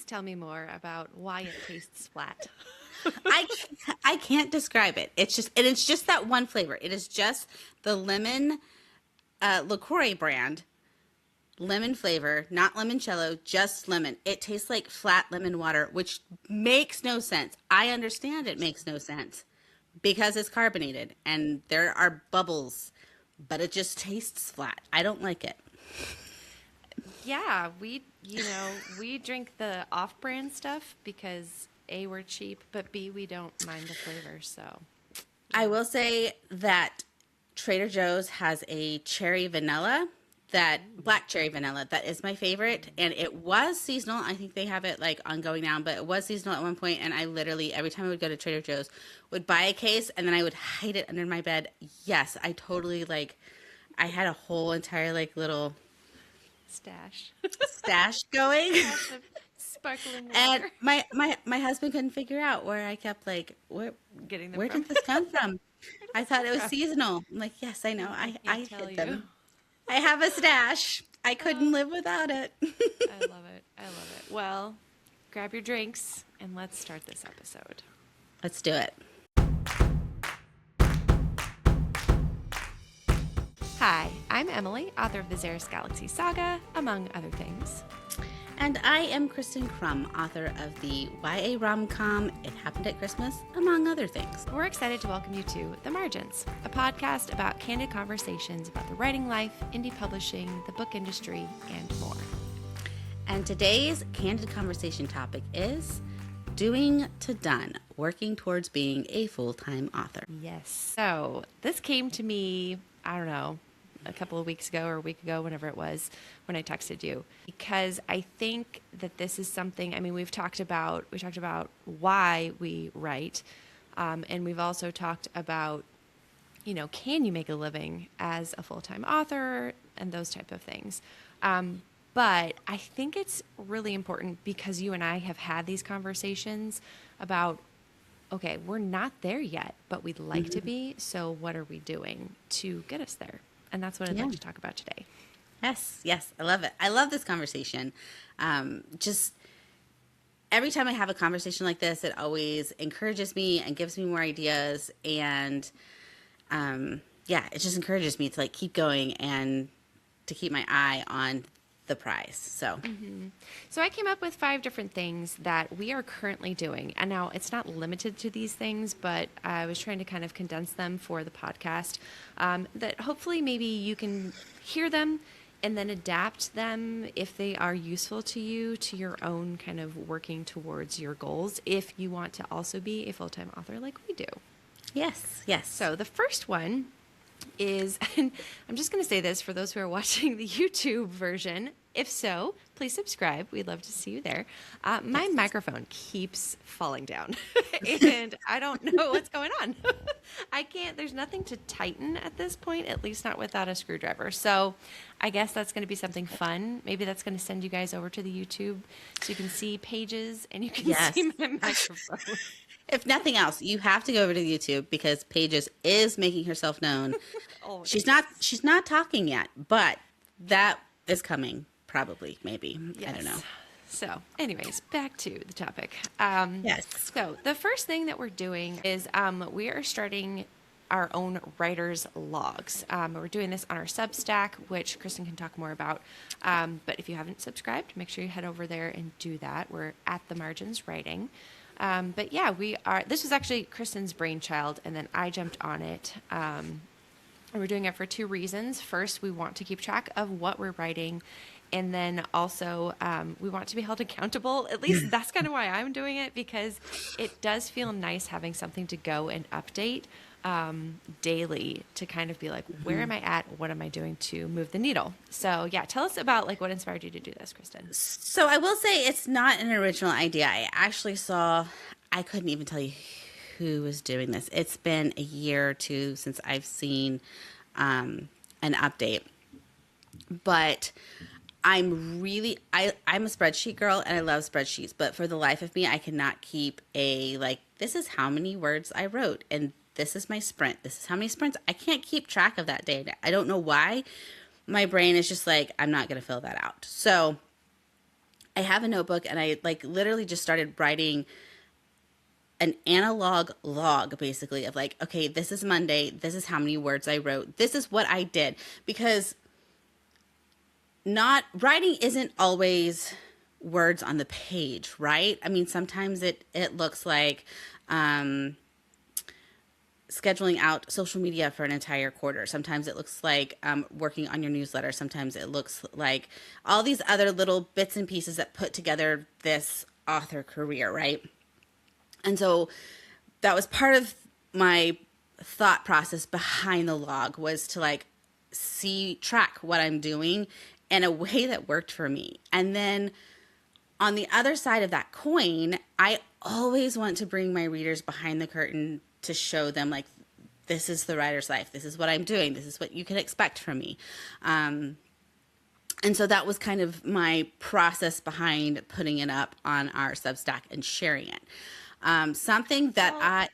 Please tell me more about why it tastes flat. I I can't describe it. It's just that one flavor. It is just the lemon LaCroix brand lemon flavor, not limoncello, just lemon. It tastes like flat lemon water, which makes no sense. I understand it makes no sense because it's carbonated and there are bubbles, but it just tastes flat. I don't like it. Yeah, we drink the off-brand stuff because A, we're cheap, but B, we don't mind the flavor. So, I yeah. will say that Trader Joe's has a cherry vanilla, that black cherry vanilla, that is my favorite. And it was seasonal. I think they have it like ongoing now, but it was seasonal at one point. And I literally, every time I would go to Trader Joe's, would buy a case and then I would hide it under my bed. Yes, I totally I had a whole entire little Stash. stash going. Stash of sparkling And water. my husband couldn't figure out where I kept Getting them where from. did this come from? Where I does thought this it was come? seasonal. I'm like, yes, I know. I I can't tell hid you. them. I have a stash. I couldn't Oh, live without it. I love it. I love it. Well, grab your drinks and let's start this episode. Let's do it. Hi, I'm Emily, author of the Xeris Galaxy Saga, among other things. And I am Christen Crum, author of the YA rom-com It Happened at Christmas, among other things. We're excited to welcome you to The Margins, a podcast about candid conversations about the writing life, indie publishing, the book industry, and more. And today's candid conversation topic is doing to done, working towards being a full-time author. Yes. So this came to me, I don't know, a couple of weeks ago or a week ago, whenever it was, when I texted you, because I think that this is something, I mean, we talked about why we write. And we've also talked about, can you make a living as a full-time author and those type of things. But I think it's really important because you and I have had these conversations about, okay, we're not there yet, but we'd like to be. So what are we doing to get us there? And that's what I'd like to talk about today. Yes, I love it. I love this conversation. Just every time I have a conversation like this, it always encourages me and gives me more ideas. And it just encourages me to keep going and to keep my eye on the prize. So I came up with 5 different things that we are currently doing. And now it's not limited to these things, but I was trying to kind of condense them for the podcast, that hopefully maybe you can hear them and then adapt them if they are useful to you, to your own kind of working towards your goals, if you want to also be a full-time author like we do. Yes. So the first one is, and I'm just going to say this for those who are watching the YouTube version. If so, please subscribe. We'd love to see you there. My microphone keeps falling down and I don't know what's going on. There's nothing to tighten at this point, at least not without a screwdriver. So I guess that's going to be something fun. Maybe that's going to send you guys over to the YouTube so you can see pages and you can see my microphone. If nothing else, you have to go over to YouTube because Pages is making herself known. She's not talking yet, but that is coming. Probably, maybe. Yes. I don't know. So anyways, back to the topic. Yes. So the first thing that we're doing is we are starting our own writer's logs. We're doing this on our Substack, which Kristen can talk more about. But if you haven't subscribed, make sure you head over there and do that. We're at The Margins Writing. But yeah, this was actually Kristen's brainchild, and then I jumped on it. And we're doing it for 2 reasons. First, we want to keep track of what we're writing. And then also, we want to be held accountable. At least that's kind of why I'm doing it, because it does feel nice having something to go and update daily to kind of be like, where am I at? What am I doing to move the needle? So yeah, tell us about what inspired you to do this, Kristen. So I will say it's not an original idea. I actually I couldn't even tell you who was doing this. It's been a year or 2 since I've seen an update. But I'm a spreadsheet girl and I love spreadsheets, but for the life of me, I cannot keep this is how many words I wrote and this is my sprint. This is how many sprints. I can't keep track of that data. I don't know why. My brain is just I'm not going to fill that out. So I have a notebook, and I like literally just started writing an analog log, basically, of like, okay, this is Monday. This is how many words I wrote. This is what I did. Because not writing isn't always words on the page, right? I mean, sometimes it looks like scheduling out social media for an entire quarter. Sometimes it looks like working on your newsletter. Sometimes it looks like all these other little bits and pieces that put together this author career, right? And so that was part of my thought process behind the log, was to like track what I'm doing in a way that worked for me. And then on the other side of that coin, I always want to bring my readers behind the curtain to show them like, this is the writer's life. This is what I'm doing. This is what you can expect from me. And so that was kind of my process behind putting it up on our Substack and sharing it. Something that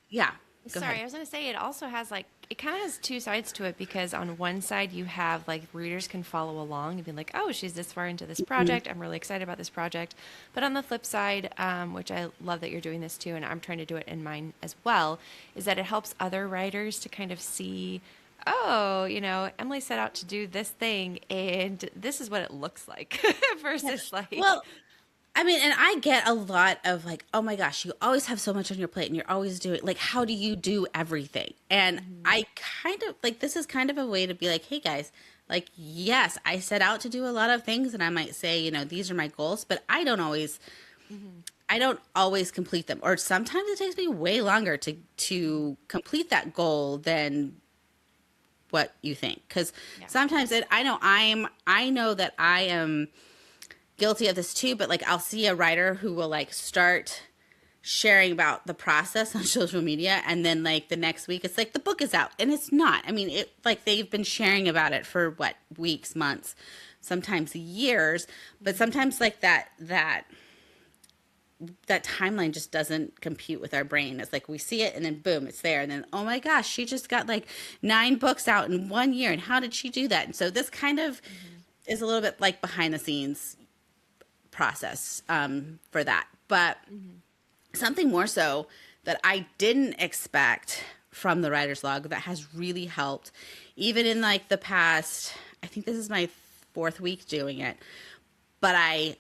Go Sorry, ahead. I was going to say it also has like, it kind of has two sides to it, because on one side you have like readers can follow along and be like, oh, she's this far into this project. I'm really excited about this project. But on the flip side, which I love that you're doing this too, and I'm trying to do it in mine as well, is that it helps other writers to kind of see, oh, Emily set out to do this thing and this is what it looks like versus like, Well, I mean, and I get a lot of like, oh my gosh, you always have so much on your plate and you're always doing, like, how do you do everything? And I kind of like, this is kind of a way to be like, hey guys, like, yes, I set out to do a lot of things, and I might say, these are my goals, but I don't always complete them. Or sometimes it takes me way longer to complete that goal than what you think. Cause sometimes I know that I am guilty of this too, but like I'll see a writer who will like start sharing about the process on social media, and then like the next week it's like the book is out, and it's not. I mean, it like they've been sharing about it for what, weeks, months, sometimes years, but sometimes like that timeline just doesn't compute with our brain. It's like we see it and then boom, it's there, and then oh my gosh, she just got like 9 books out in 1 year, and how did she do that? And so this kind of is a little bit like behind the scenes process for that. But something more so that I didn't expect from the writer's log that has really helped, even in like the past, I think this is my 4th week doing it, but I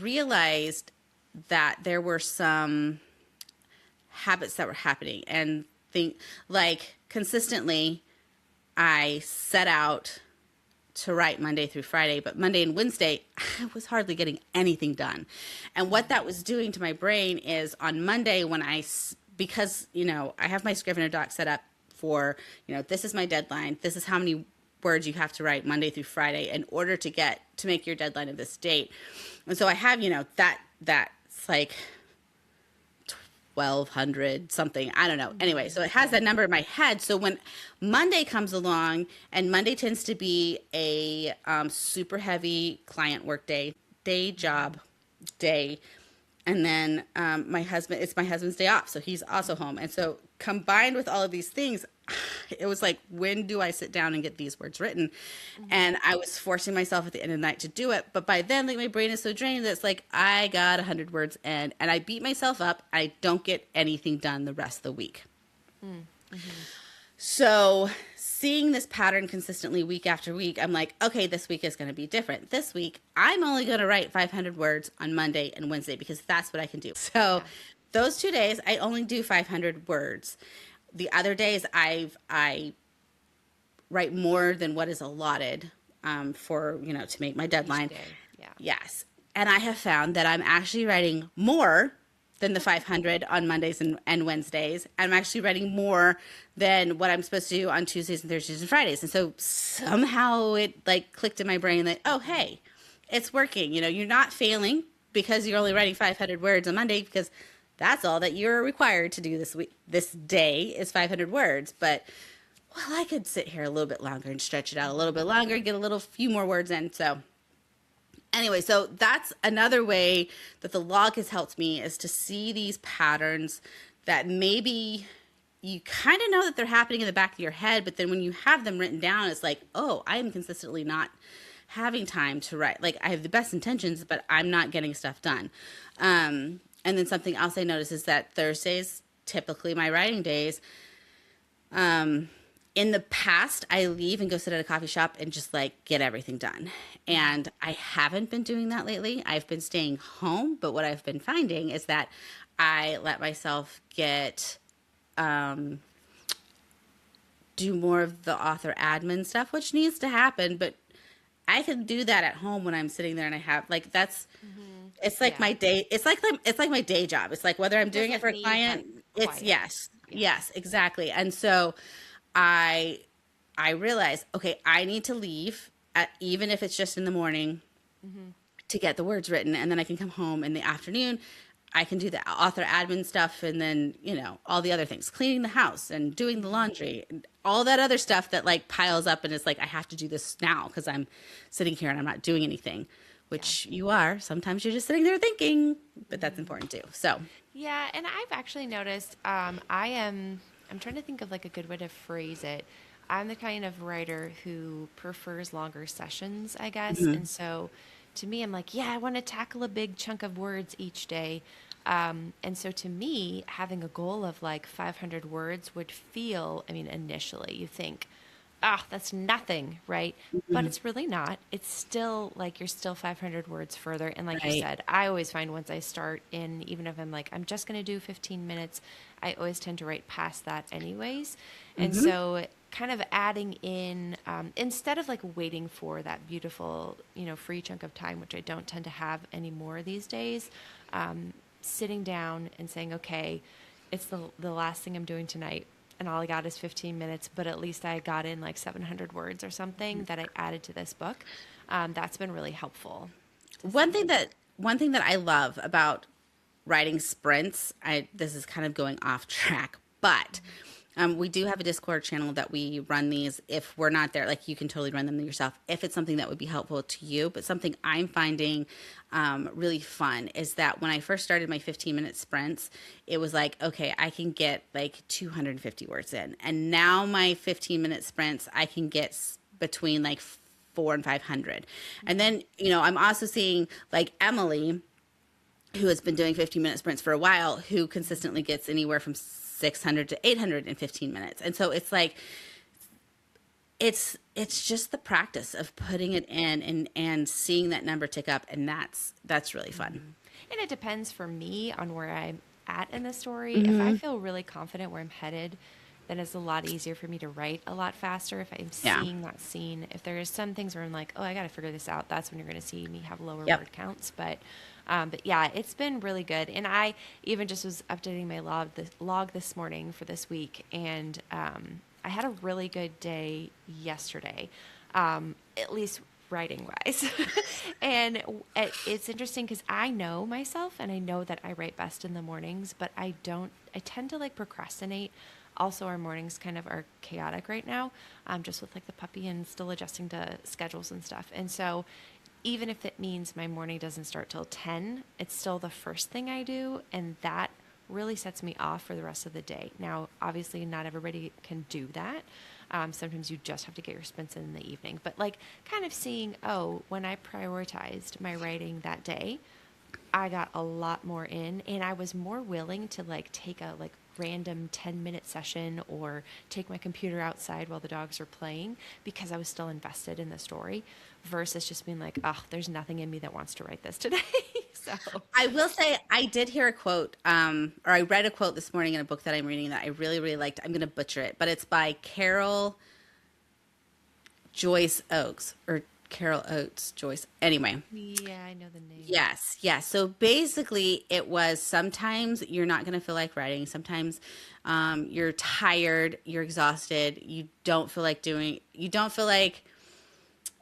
realized that there were some habits that were happening, and think like consistently I set out to write Monday through Friday, but Monday and Wednesday, I was hardly getting anything done. And what that was doing to my brain is on Monday when because, I have my Scrivener doc set up for, this is my deadline. This is how many words you have to write Monday through Friday in order to make your deadline of this date. And so I have, that's like 1,200 something. I don't know. Anyway, so it has that number in my head. So when Monday comes along, and Monday tends to be a super heavy client work day job day. And then it's my husband's day off. So he's also home. And so combined with all of these things, it was like, when do I sit down and get these words written? And I was forcing myself at the end of the night to do it. But by then, like, my brain is so drained that it's like, I got 100 words in, and I beat myself up. I don't get anything done the rest of the week. So seeing this pattern consistently week after week, I'm like, okay, this week is going to be different. This week, I'm only going to write 500 words on Monday and Wednesday because that's what I can do. So those 2 days, I only do 500 words. The other days, I write more than what is allotted for, to make my deadline. yeah. Yes. And I have found that I'm actually writing more than the 500 on Mondays and Wednesdays. I'm actually writing more than what I'm supposed to do on Tuesdays and Thursdays and Fridays. And so somehow it like clicked in my brain that, oh, hey, it's working. You're not failing because you're only writing 500 words on Monday, because that's all that you're required to do this week. This day is 500 words, but well, I could sit here a little bit longer and stretch it out a little bit longer, get a few more words in. So anyway, so that's another way that the log has helped me, is to see these patterns that maybe you kind of know that they're happening in the back of your head, but then when you have them written down, it's like, oh, I am consistently not having time to write. Like I have the best intentions, but I'm not getting stuff done. And then something else I notice is that Thursdays, typically my writing days, in the past, I leave and go sit at a coffee shop and just like get everything done. And I haven't been doing that lately. I've been staying home, but what I've been finding is that I let myself do more of the author admin stuff, which needs to happen, but I can do that at home when I'm sitting there and I have like it's like my day. It's like my day job. It's like whether I'm doing it for a client, it's yes, exactly. And so I realize, okay, I need to leave even if it's just in the morning to get the words written, and then I can come home in the afternoon. I can do the author admin stuff, and then all the other things, cleaning the house and doing the laundry, and all that other stuff that like piles up, and it's like I have to do this now because I'm sitting here and I'm not doing anything. Which you are. Sometimes you're just sitting there thinking, but that's important too. So Yeah, and I've actually noticed I'm trying to think of like a good way to phrase it. I'm the kind of writer who prefers longer sessions, I guess. And so to me, I'm like, yeah, I want to tackle a big chunk of words each day. And so to me, having a goal of like 500 words would feel, I mean, initially you think, that's nothing, right? But it's really not. It's still like you're still 500 words further. And like you said, I always find once I start in, even if I'm like, I'm just going to do 15 minutes, I always tend to write past that anyways. And so kind of adding in, instead of like waiting for that beautiful, free chunk of time, which I don't tend to have anymore these days, sitting down and saying, okay, it's the last thing I'm doing tonight. And all I got is 15 minutes, but at least I got in like 700 words or something that I added to this book. That's been really helpful. one thing that I love about writing sprints, this is kind of going off track, but we do have a Discord channel that we run these. If we're not there, like you can totally run them yourself if it's something that would be helpful to you. But something I'm finding really fun is that when I first started my 15-minute sprints, it was like, okay, I can get like 250 words in. And now my 15-minute sprints, I can get between like 400 and 500. And then, I'm also seeing like Emilie, who has been doing 15-minute sprints for a while, who consistently gets anywhere from 600 to 815 minutes. And so it's like, it's just the practice of putting it in and seeing that number tick up. And that's really fun. And it depends for me on where I'm at in the story. If I feel really confident where I'm headed, then it's a lot easier for me to write a lot faster. If I'm seeing that scene, if there is some things where I'm like, oh, I got to figure this out, that's when you're going to see me have lower word counts. But yeah, it's been really good. And I even just was updating my log this morning for this week. And I had a really good day yesterday, at least writing wise. And it's interesting because I know myself and I know that I write best in the mornings, but I tend to like procrastinate. Also, our mornings kind of are chaotic right now, just with like the puppy and still adjusting to schedules and stuff. And so even if it means my morning doesn't start till 10, it's still the first thing I do. And that really sets me off for the rest of the day. Now, obviously, not everybody can do that. Sometimes you just have to get your sprints in the evening. But like kind of seeing, when I prioritized my writing that day, I got a lot more in, and I was more willing to like take a like random 10-minute session or take my computer outside while the dogs are playing because I was still invested in the story versus just being like, there's nothing in me that wants to write this today. So I will say I did hear a quote, or I read a quote this morning in a book that I'm reading that I really, really liked. I'm going to butcher it, but it's by Carol Oates, Joyce. Anyway. Yeah, I know the name. Yes. So basically it was sometimes you're not going to feel like writing. Sometimes you're tired, you're exhausted. You don't feel like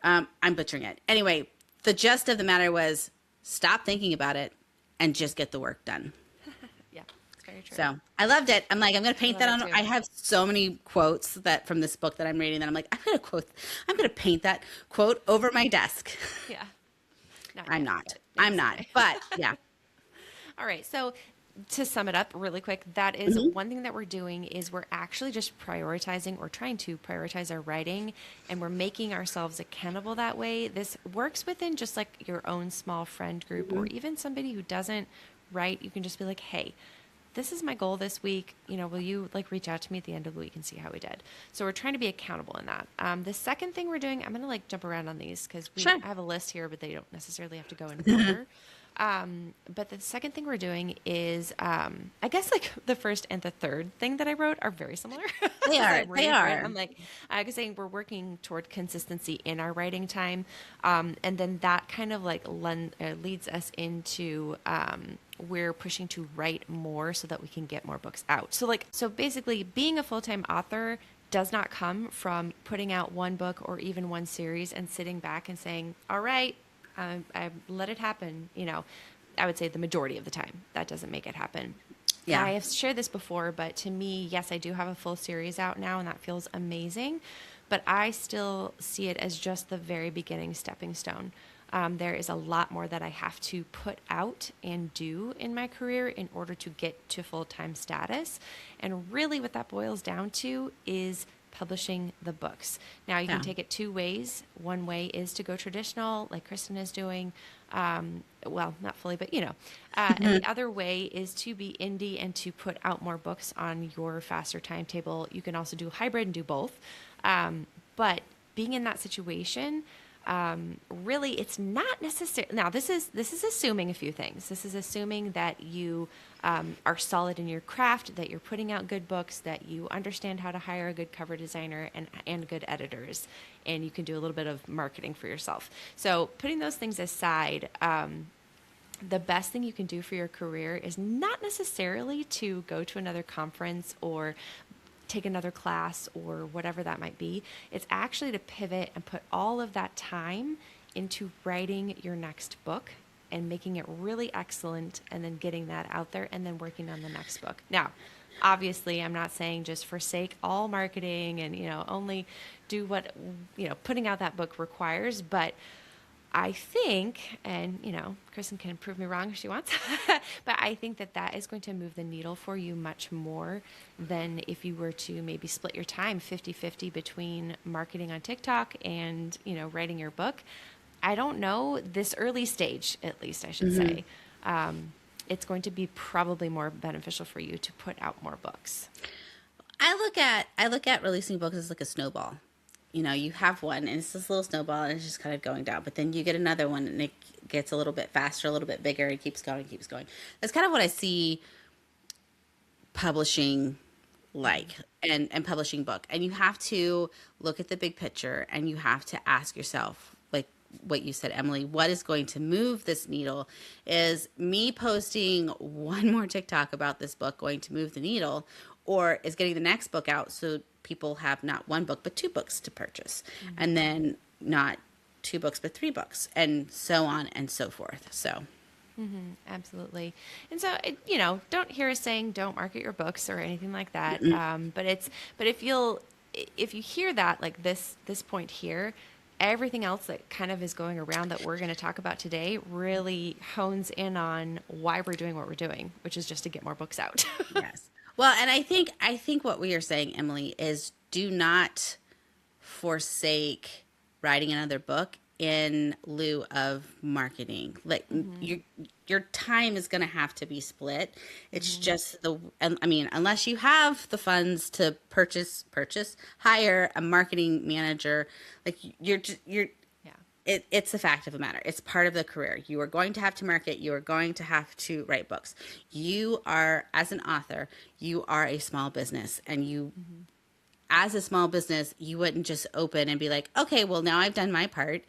I'm butchering it. Anyway, the gist of the matter was stop thinking about it and just get the work done. Yeah, it's very true. So I loved it. I'm like, I'm going to paint that on. I have so many quotes that from this book that I'm reading that I'm like, I'm going to paint that quote over my desk. Yeah. I'm not, but yeah. All right. So to sum it up really quick, that is one thing that we're doing is we're actually just prioritizing or trying to prioritize our writing, and we're making ourselves accountable that way. This works within just like your own small friend group or even somebody who doesn't write. You can just be like, hey, this is my goal this week. Will you like reach out to me at the end of the week and see how we did? So we're trying to be accountable in that. The second thing we're doing, I'm going to like jump around on these because Sure. I have a list here, but they don't necessarily have to go in order. But the second thing we're doing is, I guess like the first and the third thing that I wrote are very similar. They As are. I'm They reading through it, are. I'm like, I was saying we're working toward consistency in our writing time. And then that kind of like leads us into, we're pushing to write more so that we can get more books out. So basically being a full-time author does not come from putting out one book or even one series and sitting back and saying, all right, I let it happen. I would say the majority of the time that doesn't make it happen. Yeah. I have shared this before, but to me, yes, I do have a full series out now, and that feels amazing. But I still see it as just the very beginning stepping stone. There is a lot more that I have to put out and do in my career in order to get to full-time status. And really what that boils down to is publishing the books. Now, you can take it two ways. One way is to go traditional, like Christen is doing. Well, not fully, but and the other way is to be indie and to put out more books on your faster timetable. You can also do hybrid and do both. But being in that situation, really, it's not necessary. Now, this is assuming a few things. This is assuming that you are solid in your craft, that you're putting out good books, that you understand how to hire a good cover designer and good editors, and you can do a little bit of marketing for yourself. So putting those things aside, the best thing you can do for your career is not necessarily to go to another conference or take another class or whatever that might be. It's actually to pivot and put all of that time into writing your next book and making it really excellent and then getting that out there and then working on the next book. Now, obviously, I'm not saying just forsake all marketing and, only do what, putting out that book requires, but I think, and Kristen can prove me wrong if she wants, but I think that is going to move the needle for you much more than if you were to maybe split your time 50-50 between marketing on TikTok and, writing your book. I don't know, this early stage, at least I should say, it's going to be probably more beneficial for you to put out more books. I look at releasing books as like a snowball. You have one and it's this little snowball and it's just kind of going down, but then you get another one and it gets a little bit faster, a little bit bigger, and keeps going, keeps going. That's kind of what I see publishing like and publishing book. And you have to look at the big picture and you have to ask yourself, like what you said, Emily, what is going to move this needle? Is me posting one more TikTok about this book going to move the needle, or is getting the next book out so people have not one book but two books to purchase, and then not two books but three books, and so on and so forth. So absolutely. And so don't hear us saying don't market your books or anything like that, but if you hear that, like this point here, everything else that kind of is going around that we're going to talk about today really hones in on why we're doing what we're doing, which is just to get more books out. Yes. Well, and I think what we are saying, Emily, is do not forsake writing another book in lieu of marketing. Like your time is going to have to be split. It's just unless you have the funds to hire a marketing manager, like you're it's a fact of the matter. It's part of the career. You are going to have to market. You are going to have to write books. You are, as an author, you are a small business, and you, as a small business, you wouldn't just open and be like, okay, well, now I've done my part,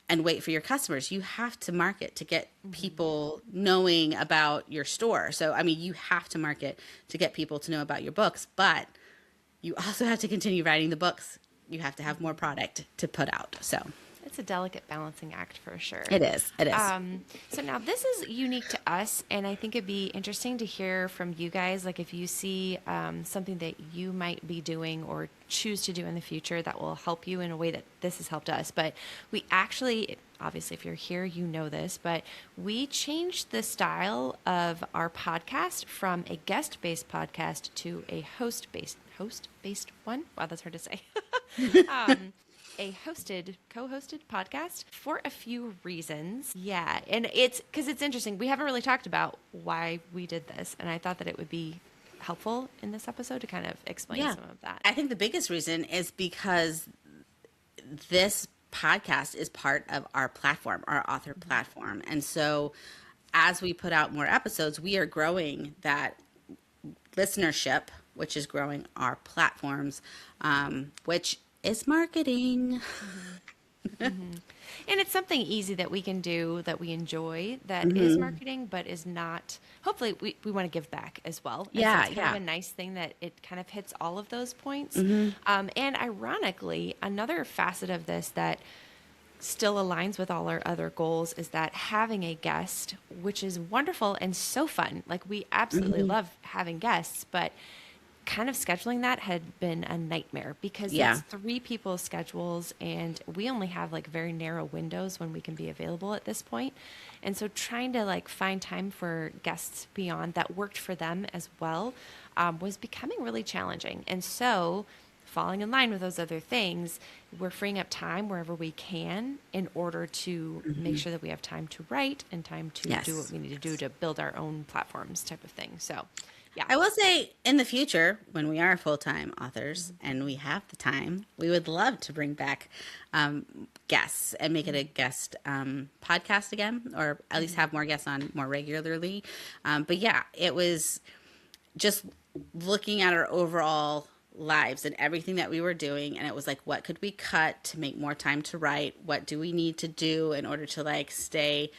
and wait for your customers. You have to market to get people knowing about your store. So, you have to market to get people to know about your books, but you also have to continue writing the books. You have to have more product to put out. So It's a delicate balancing act for sure. it is. It is. So now this is unique to us, and I think it'd be interesting to hear from you guys, like if you see something that you might be doing or choose to do in the future that will help you in a way that this has helped us. But we actually, obviously if you're here, you know this, but we changed the style of our podcast from a guest-based podcast to a host-based one. Wow, that's hard to say. A co-hosted podcast for a few reasons. Yeah, and it's because it's interesting. We haven't really talked about why we did this, and I thought that it would be helpful in this episode to kind of explain some of that. I think the biggest reason is because this podcast is part of our platform, our author platform. And so as we put out more episodes, we are growing that listenership, which is growing our platforms, which is marketing. And it's something easy that we can do that we enjoy that is marketing, but is not, hopefully we want to give back as well. And so it's kind of a nice thing that it kind of hits all of those points. And ironically, another facet of this that still aligns with all our other goals is that having a guest, which is wonderful and so fun. Like we absolutely love having guests, but kind of scheduling that had been a nightmare because it's 3 people's schedules and we only have like very narrow windows when we can be available at this point. And so trying to like find time for guests beyond that worked for them as well was becoming really challenging. And so falling in line with those other things, we're freeing up time wherever we can in order to make sure that we have time to write and time to do what we need to do to build our own platforms type of thing. So yeah. I will say in the future, when we are full-time authors and we have the time, we would love to bring back guests and make it a guest podcast again, or at least have more guests on more regularly. But yeah, it was just looking at our overall lives and everything that we were doing. And it was like, what could we cut to make more time to write? What do we need to do in order to like stay,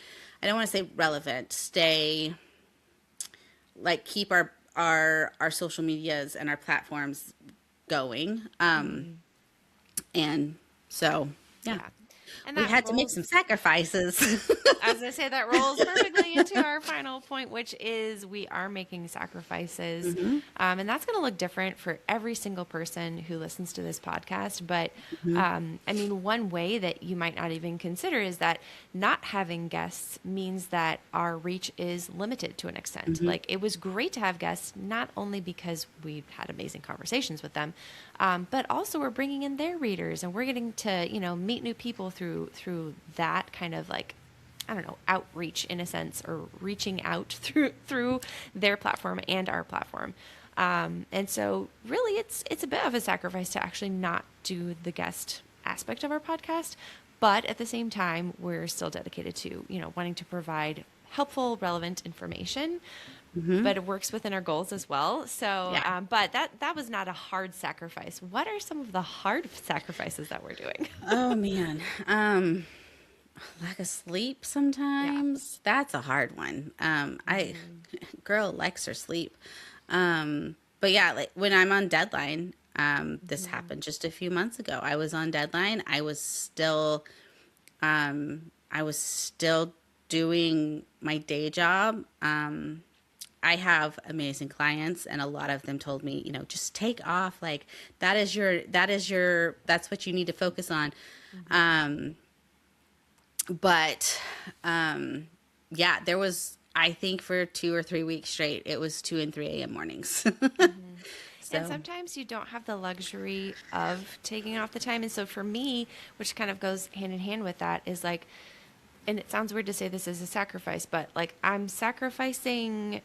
I don't want to say relevant, stay like keep our social medias and our platforms going. And so, yeah. And we had to make some sacrifices. As I say, that rolls perfectly into our final point, which is we are making sacrifices. And that's going to look different for every single person who listens to this podcast. But I mean, one way that you might not even consider is that not having guests means that our reach is limited to an extent. Like it was great to have guests, not only because we had amazing conversations with them, but also we're bringing in their readers and we're getting to, meet new people through that kind of like, I don't know, outreach in a sense, or reaching out through their platform and our platform. And so really it's a bit of a sacrifice to actually not do the guest aspect of our podcast. But at the same time, we're still dedicated to, wanting to provide helpful, relevant information. But it works within our goals as well. So, but that was not a hard sacrifice. What are some of the hard sacrifices that we're doing? Oh man. Lack of sleep sometimes. Yeah. That's a hard one. Girl likes her sleep. But yeah, like when I'm on deadline, this happened just a few months ago. I was on deadline. I was still doing my day job. I have amazing clients and a lot of them told me, just take off. Like that's what you need to focus on. Yeah, there was, I think for 2 or 3 weeks straight, it was 2 and 3 a.m. mornings. So. And sometimes you don't have the luxury of taking off the time. And so for me, which kind of goes hand in hand with that, is like, and it sounds weird to say this is a sacrifice, but like I'm sacrificing,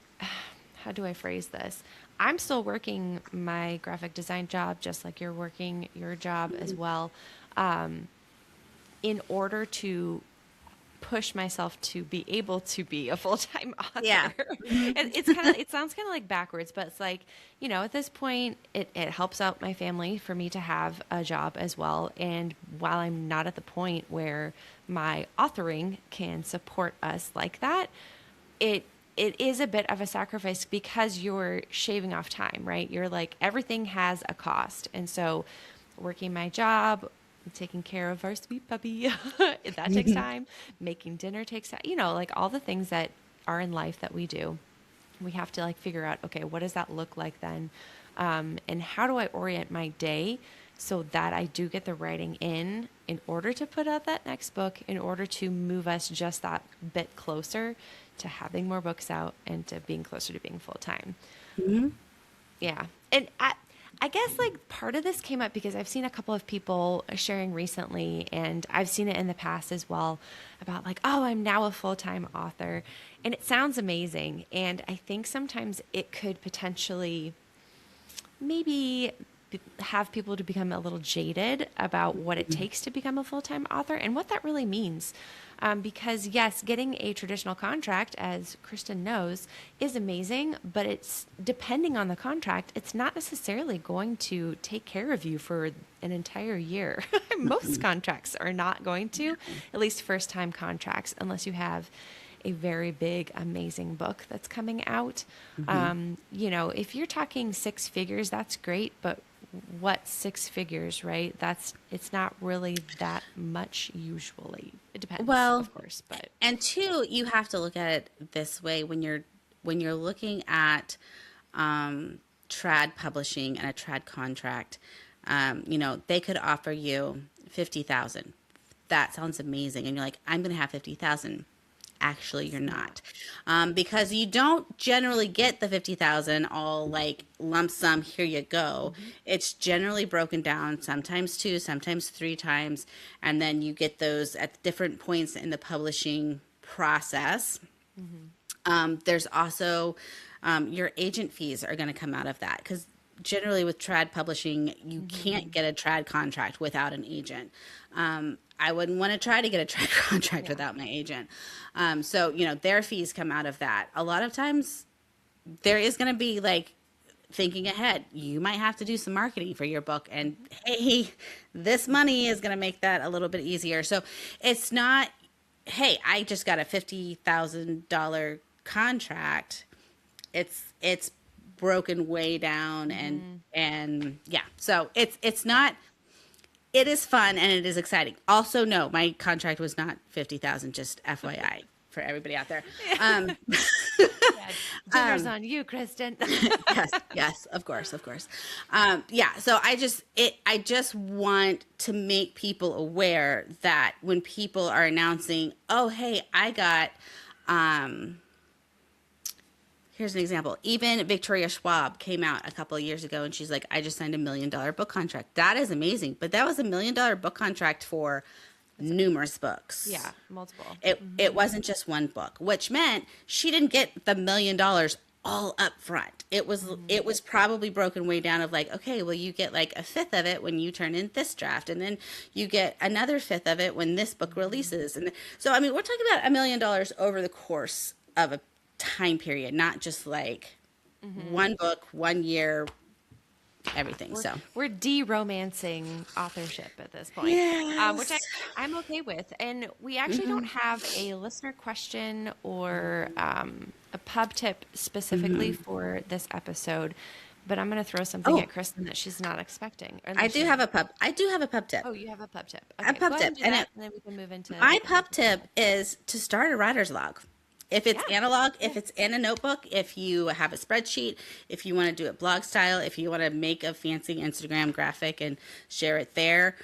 how do I phrase this? I'm still working my graphic design job, just like you're working your job as well, in order to push myself to be able to be a full-time author. Yeah. It sounds kind of like backwards, but it's like, at this point it helps out my family for me to have a job as well. And while I'm not at the point where my authoring can support us like that, it is a bit of a sacrifice because you're shaving off time, right? You're like, everything has a cost. And so working my job, taking care of our sweet puppy, that takes time. Making dinner takes time, like all the things that are in life that we do. we have to like figure out, okay, what does that look like then? And how do I orient my day so that I do get the writing in order to put out that next book, in order to move us just that bit closer to having more books out and to being closer to being full time. Yeah. And I guess like part of this came up because I've seen a couple of people sharing recently, and I've seen it in the past as well, about like, oh, I'm now a full-time author. And it sounds amazing. And I think sometimes it could potentially maybe have people to become a little jaded about what it takes to become a full-time author and what that really means. Because yes, getting a traditional contract, as Christen knows, is amazing, but it's depending on the contract, it's not necessarily going to take care of you for an entire year. Most contracts are not going to, at least first-time contracts, unless you have a very big, amazing book that's coming out. You know, if you're talking six figures, that's great, but what six figures, right? It's not really that much usually. It depends, Well, of course, but and two, you have to look at it this way when you're looking at trad publishing and a trad contract. You know, they could offer you 50,000. That sounds amazing, and you're like, I'm going to have 50,000. Actually, you're not, because you don't generally get the 50,000 all like lump sum. Here you go. It's generally broken down, sometimes two, sometimes three times, and then you get those at different points in the publishing process. There's also your agent fees are going to come out of that, because generally with trad publishing, you can't get a trad contract without an agent. I wouldn't want to try to get a trad contract without my agent. So, you know, their fees come out of that. A lot of times there is going to be like thinking ahead. You might have to do some marketing for your book, and hey, this money is going to make that a little bit easier. So it's not, hey, I just got a $50,000 contract. It's broken way down, and yeah. So it's not. It is fun and it is exciting. Also, no, my contract was not 50,000. Just FYI for everybody out there. dinner's on you, Christen. Yes, of course. Yeah. So I just want to make people aware that when people are announcing, oh, hey, I got, here's an example. Even Victoria Schwab came out a couple of years ago and she's like, I just signed $1 million book contract. That is amazing. But that was $1 million book contract for numerous books. Yeah, multiple. It wasn't just one book, which meant she didn't get the $1 million all up front. It was probably broken way down of like, okay, well, you get like a fifth of it when you turn in this draft, and then you get another fifth of it when this book releases. And so, I mean, we're talking about $1 million over the course of a time period, not just like one book, 1 year, everything. We're de-romancing authorship at this point, which I'm okay with. And we actually don't have a listener question or a pub tip specifically for this episode, but I'm going to throw something at Christen that she's not expecting. I do have a pub tip. Oh, you have a pub tip. Okay, a pub tip, and then we can move into my pub tip is to start a writer's log. If it's analog, if it's in a notebook, if you have a spreadsheet, if you want to do it blog style, if you want to make a fancy Instagram graphic and share it there,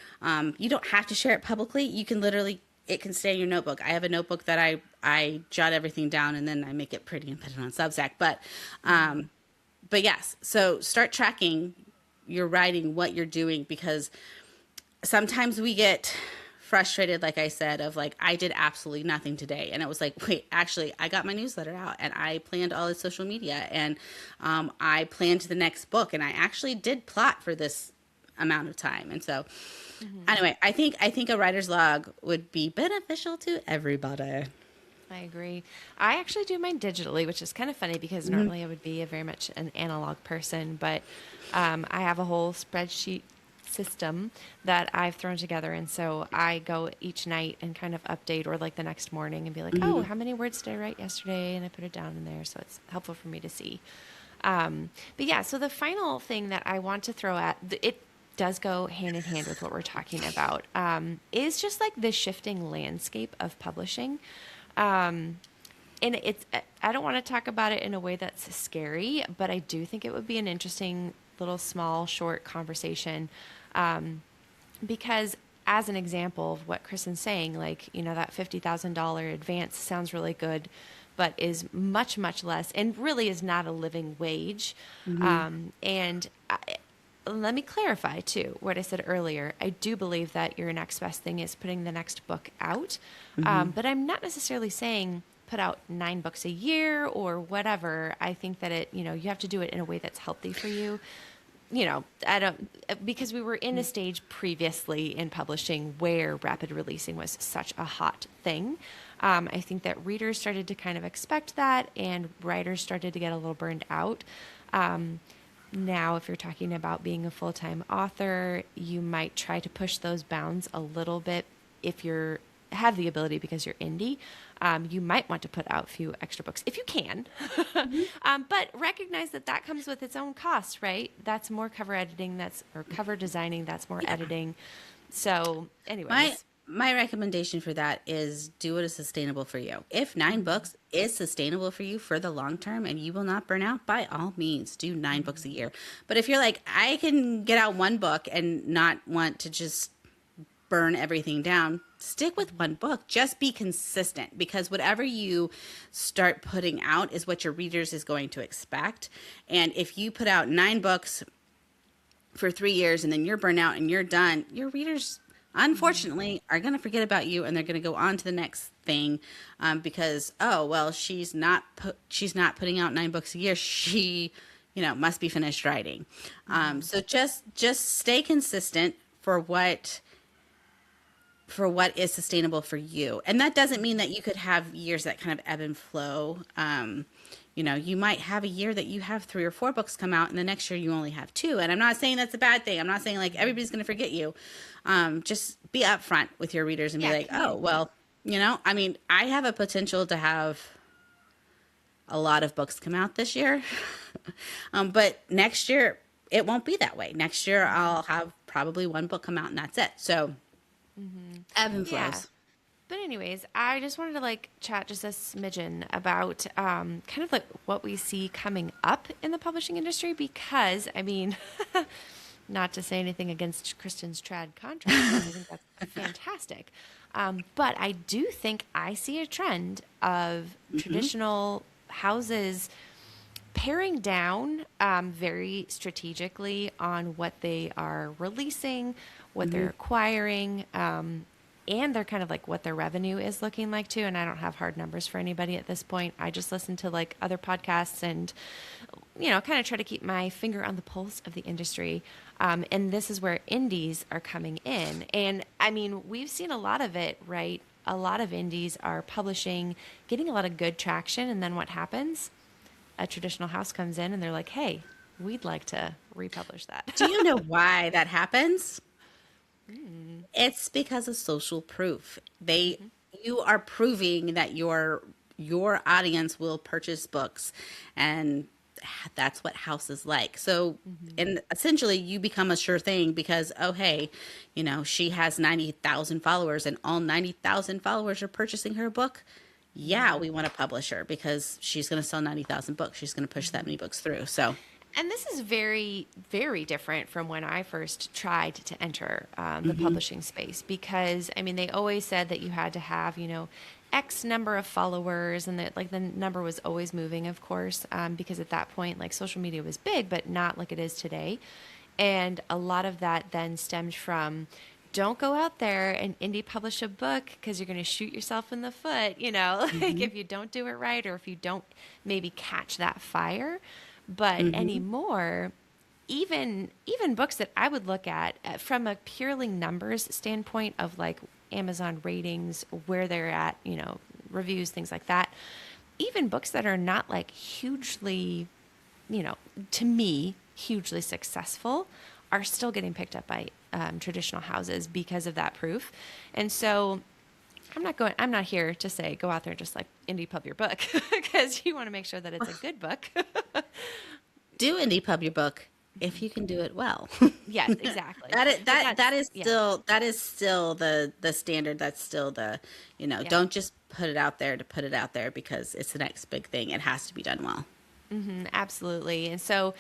you don't have to share it publicly. You can literally, it can stay in your notebook. I have a notebook that I jot everything down and then I make it pretty and put it on Substack. But yes, so start tracking your writing, what you're doing, because sometimes we get frustrated, like I said, of like, I did absolutely nothing today. And it was like, wait, actually, I got my newsletter out and I planned all the social media and I planned the next book and I actually did plot for this amount of time. And so anyway, I think a writer's log would be beneficial to everybody. I agree. I actually do mine digitally, which is kind of funny because normally I would be very much an analog person, but I have a whole spreadsheet system that I've thrown together, and so I go each night and kind of update, or like the next morning and be like, oh, how many words did I write yesterday, and I put it down in there, so it's helpful for me to see. But yeah, so the final thing that I want to throw at, it does go hand in hand with what we're talking about, is just like the shifting landscape of publishing. and it's, I don't want to talk about it in a way that's scary, but I do think it would be an interesting little small short conversation, because as an example of what Kristen's saying, like, that $50,000 advance sounds really good, but is much, much less and really is not a living wage. Mm-hmm. And let me clarify too what I said earlier. I do believe that your next best thing is putting the next book out. Mm-hmm. But I'm not necessarily saying put out 9 books a year or whatever. I think that you have to do it in a way that's healthy for you. I don't, because we were in a stage previously in publishing where rapid releasing was such a hot thing. I think that readers started to kind of expect that, and writers started to get a little burned out. Now, if you're talking about being a full-time author, you might try to push those bounds a little bit if you're have the ability because you're indie. You might want to put out a few extra books if you can, but recognize that that comes with its own costs, right? That's more cover editing, or cover designing, that's more editing. So, anyways. My recommendation for that is do what is sustainable for you. If 9 books is sustainable for you for the long term and you will not burn out, by all means, do 9 books a year. But if you're like, I can get out 1 book and not want to just burn everything down, stick with 1 book. Just be consistent, because whatever you start putting out is what your readers is going to expect. And if you put out 9 books for 3 years and then you're burnt out and you're done, your readers unfortunately are going to forget about you, and they're going to go on to the next thing, because, oh, well, she's not putting out 9 books a year. She, must be finished writing. So just stay consistent for what is sustainable for you. And that doesn't mean that you could have years that kind of ebb and flow. You might have a year that you have 3 or 4 books come out, and the next year you only have 2. And I'm not saying that's a bad thing. I'm not saying like everybody's going to forget you. Just be upfront with your readers and be like, oh, well, I have a potential to have a lot of books come out this year. But next year it won't be that way. Next year I'll have probably 1 book come out, and that's it. So ebb and flows. Yeah. But anyways, I just wanted to chat just a smidgen about kind of what we see coming up in the publishing industry, because not to say anything against Kristen's trad contract, I think that's fantastic. But I do think I see a trend of traditional houses paring down very strategically on what they are releasing, what they're acquiring, and they're kind of what their revenue is looking like too. And I don't have hard numbers for anybody at this point. I just listen to other podcasts and, kind of try to keep my finger on the pulse of the industry. And this is where indies are coming in. And we've seen a lot of it, right? A lot of indies are publishing, getting a lot of good traction. And then what happens? A traditional house comes in and they're like, hey, we'd like to republish that. Do you know why that happens? It's because of social proof. You are proving that your audience will purchase books, and that's what house is like. So, and essentially you become a sure thing because, oh, hey, she has 90,000 followers and all 90,000 followers are purchasing her book. Yeah, we want to publish her because she's going to sell 90,000 books. She's going to push that many books through. So, and this is very, very different from when I first tried to enter the publishing space, because they always said that you had to have, X number of followers, and that the number was always moving, of course, because at that point, social media was big, but not like it is today. And a lot of that then stemmed from, don't go out there and indie publish a book because you're going to shoot yourself in the foot, if you don't do it right, or if you don't maybe catch that fire. But anymore, even books that I would look at from a purely numbers standpoint of Amazon ratings, where they're at, reviews, things like that, even books that are not hugely, to me, hugely successful are still getting picked up by traditional houses because of that proof. And so I'm not here to say go out there and just indie pub your book, because you want to make sure that it's a good book. Do indie pub your book if you can do it well. Yes, exactly. that is still the standard. That's still the, don't just put it out there to put it out there because it's the next big thing. It has to be done well. Absolutely. And so,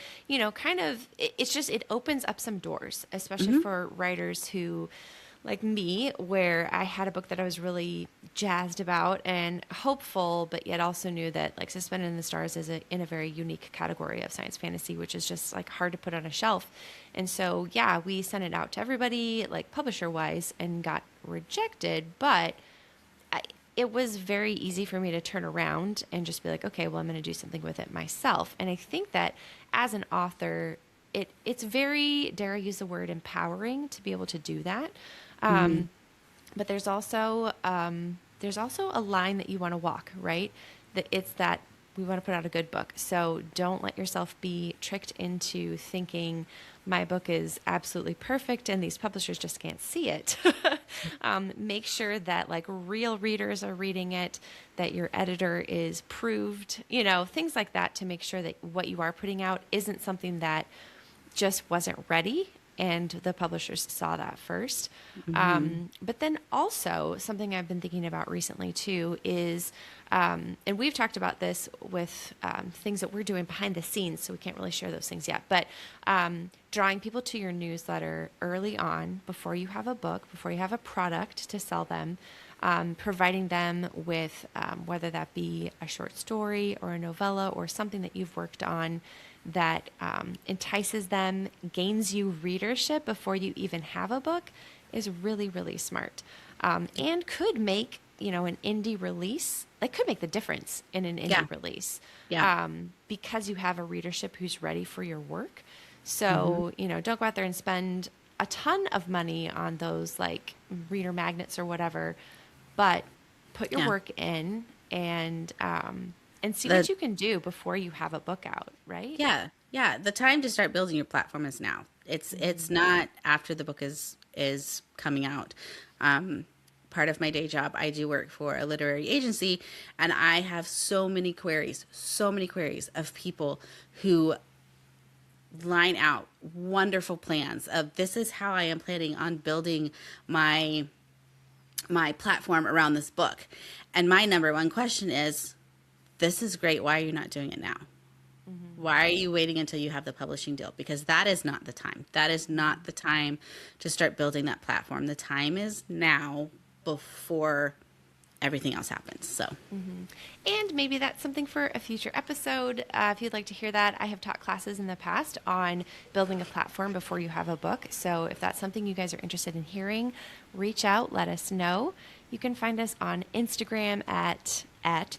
kind of, it's just, it opens up some doors, especially for writers who, like me, where I had a book that I was really jazzed about and hopeful, but yet also knew that like Suspended in the Stars is in a very unique category of science fantasy, which is just like hard to put on a shelf. And so, yeah, we sent it out to everybody, like publisher wise, and got rejected, but it was very easy for me to turn around and just be like, okay, well, I'm going to do something with it myself. And I think that as an author, it's very, dare I use the word, empowering to be able to do that. But there's also a line that you want to walk, right? That we want to put out a good book. So don't let yourself be tricked into thinking my book is absolutely perfect and these publishers just can't see it. Make sure that like real readers are reading it, that your editor is proved, things like that, to make sure that what you are putting out isn't something that just wasn't ready and the publishers saw that first. But then also something I've been thinking about recently too is, and we've talked about this with things that we're doing behind the scenes, so we can't really share those things yet, but drawing people to your newsletter early on, before you have a book, before you have a product to sell them, providing them with whether that be a short story or a novella or something that you've worked on that entices them, gains you readership before you even have a book, is really, really smart. And could make, an indie release, like could make the difference in an indie release. Because you have a readership who's ready for your work. So, don't go out there and spend a ton of money on those like reader magnets or whatever, but put your work in and see what you can do before you have a book out, right? Yeah. Yeah. The time to start building your platform is now. It's not after the book is coming out. Part of my day job, I do work for a literary agency, and I have so many queries of people who line out wonderful plans of, this is how I am planning on building my platform around this book. And my number one question is, this is great. Why are you not doing it now? Why are you waiting until you have the publishing deal? Because that is not the time. That is not the time to start building that platform. The time is now, before everything else happens. So, and maybe that's something for a future episode. If you'd like to hear that, I have taught classes in the past on building a platform before you have a book. So if that's something you guys are interested in hearing, reach out, let us know. You can find us on Instagram at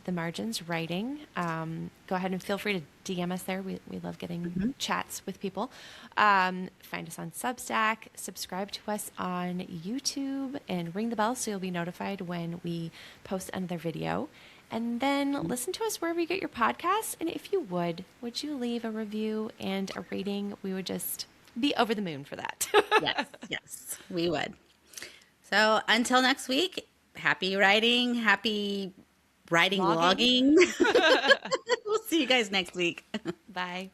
The Margins Writing. Go ahead and feel free to DM us there. We love getting chats with people. Find us on Substack. Subscribe to us on YouTube and ring the bell so you'll be notified when we post another video. And then listen to us wherever you get your podcasts. And if you would you leave a review and a rating? We would just be over the moon for that. Yes, we would. So until next week, happy writing, logging. We'll see you guys next week. Bye.